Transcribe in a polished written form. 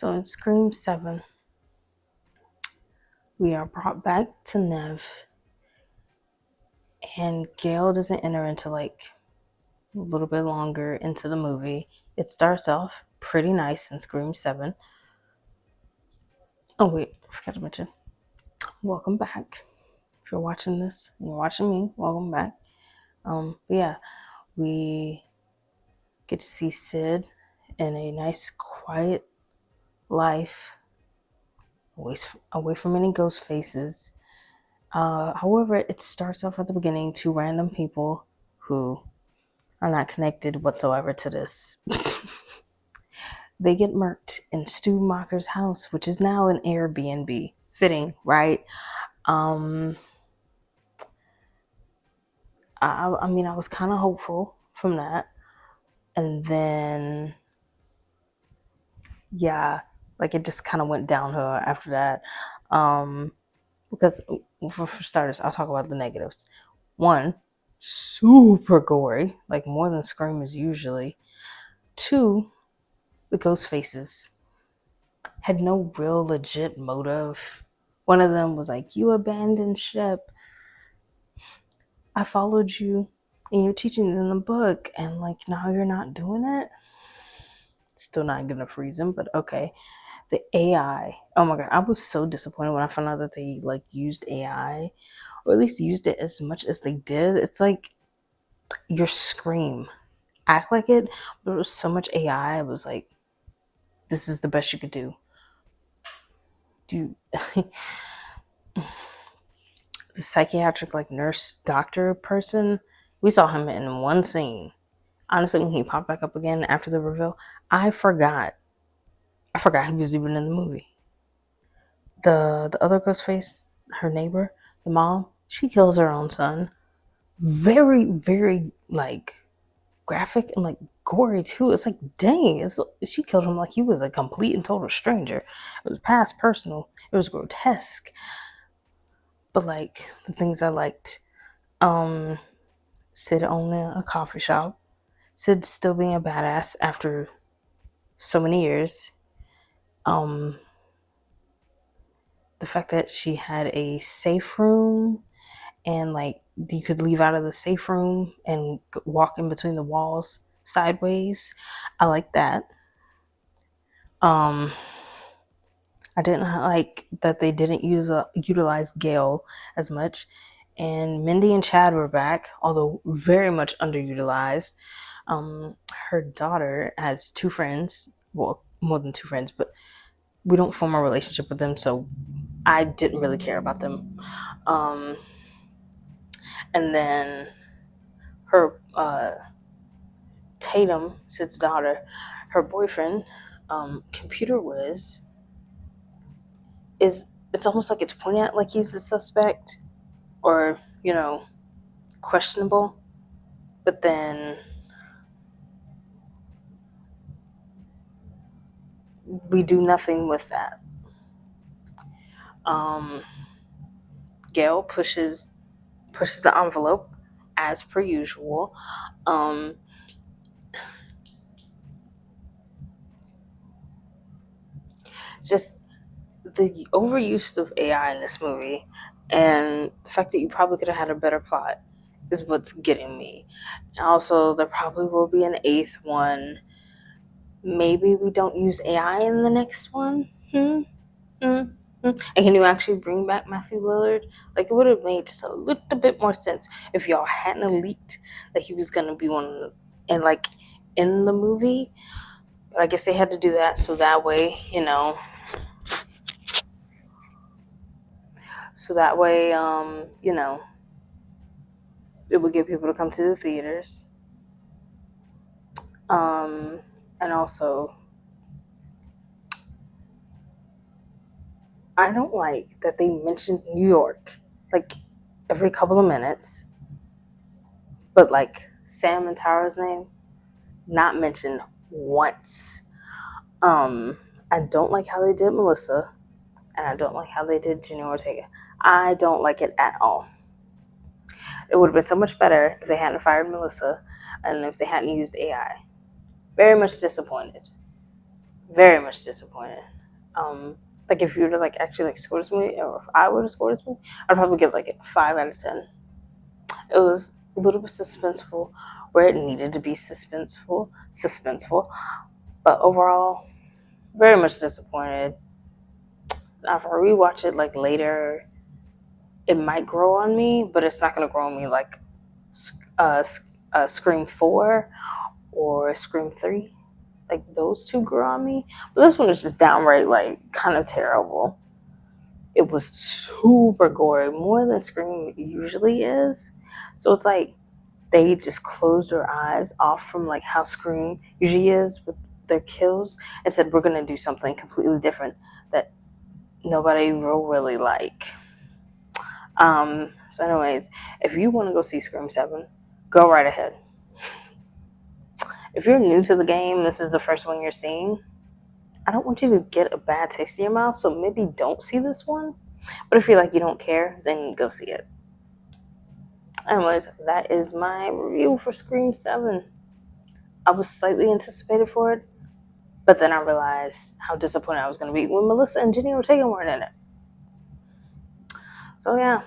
So in Scream 7, we are brought back to Nev, and Gail doesn't enter until like a little bit longer into the movie. It starts off pretty nice in Scream 7. Oh, wait, I forgot to mention. Welcome back. If you're watching this and you're watching me, welcome back. But yeah, we get to see Sid in a nice, quiet life, away from any ghost faces. However, it starts off at the beginning, two random people who are not connected whatsoever to this. They get murked in Stu Macher's house, which is now an Airbnb. Fitting, right? I mean, I was kind of hopeful from that. And then, yeah, like it just kind of went downhill after that. Because, for starters, I'll talk about the negatives. One, super gory, like more than Scream is usually. Two, the ghost faces had no real legit motive. One of them was like, "You abandoned ship. I followed you and you're teaching in the book, and like now you're not doing it." Still not gonna freeze him, but okay. The AI. Oh my god, I was so disappointed when I found out that they like used AI, or at least used it as much as they did. It's like your Scream. Act like it, but it was so much AI. I was like, this is the best you could do. The psychiatric like nurse doctor person, we saw him in one scene. Honestly, when he popped back up again after the reveal, I forgot he was even in the movie. The other ghost face, her neighbor, the mom, she kills her own son. Very, very like graphic and like gory too. It's like, dang, she killed him like he was a complete and total stranger. It was past personal. It was grotesque. But like the things I liked, Sid owning a coffee shop, Sid still being a badass after so many years. The fact that she had a safe room, and like you could leave out of the safe room and walk in between the walls sideways. I like that. Um, I didn't like that they didn't utilize Gail as much. And Mindy and Chad were back, although very much underutilized. Her daughter has two friends, well, more than two friends, but we don't form a relationship with them, so I didn't really care about them. Um, and then her Tatum, Sid's daughter, her boyfriend, Computer Wiz, is it's almost like it's pointing at like he's the suspect, or questionable, but then we do nothing with that. Um, Gail pushes the envelope as per usual. Um, just the overuse of AI in this movie, and the fact that you probably could have had a better plot, is what's getting me. Also, there probably will be an eighth one. Maybe we don't use AI in the next one. Hmm. And can you actually bring back Matthew Lillard? Like, it would have made just a little bit more sense if y'all hadn't leaked that he was gonna be one, and like in the movie. But I guess they had to do that so that way, it would get people to come to the theaters. And also, I don't like that they mentioned New York like every couple of minutes, but like Sam and Tara's name not mentioned once. Um, I don't like how they did Melissa, and I don't like how they did Jenna Ortega. I don't like it at all. It would have been so much better if they hadn't fired Melissa and if they hadn't used AI. Very much disappointed. Very much disappointed. Like if you were to like actually like score this movie, or if I were to score this movie, I'd probably give like a 5 out of 10. It was a little bit suspenseful where it needed to be suspenseful. But overall, very much disappointed. If I rewatch it like later, it might grow on me, but it's not gonna grow on me like uh, Scream 4 or Scream 3. Like those two grew on me, but this one is just downright like kind of terrible. It was super gory, more than Scream usually is. So it's like they just closed their eyes off from like how Scream usually is with their kills and said we're gonna do something completely different that nobody will really like. So anyways, if you want to go see Scream 7, go right ahead. If you're new to the game, this is the first one you're seeing, I don't want you to get a bad taste in your mouth, so maybe don't see this one. But if you're like you don't care, then go see it. Anyways, that is my review for Scream 7. I was slightly anticipated for it, but then I realized how disappointed I was going to be when Melissa and Jenny Ortega weren't in it. So yeah,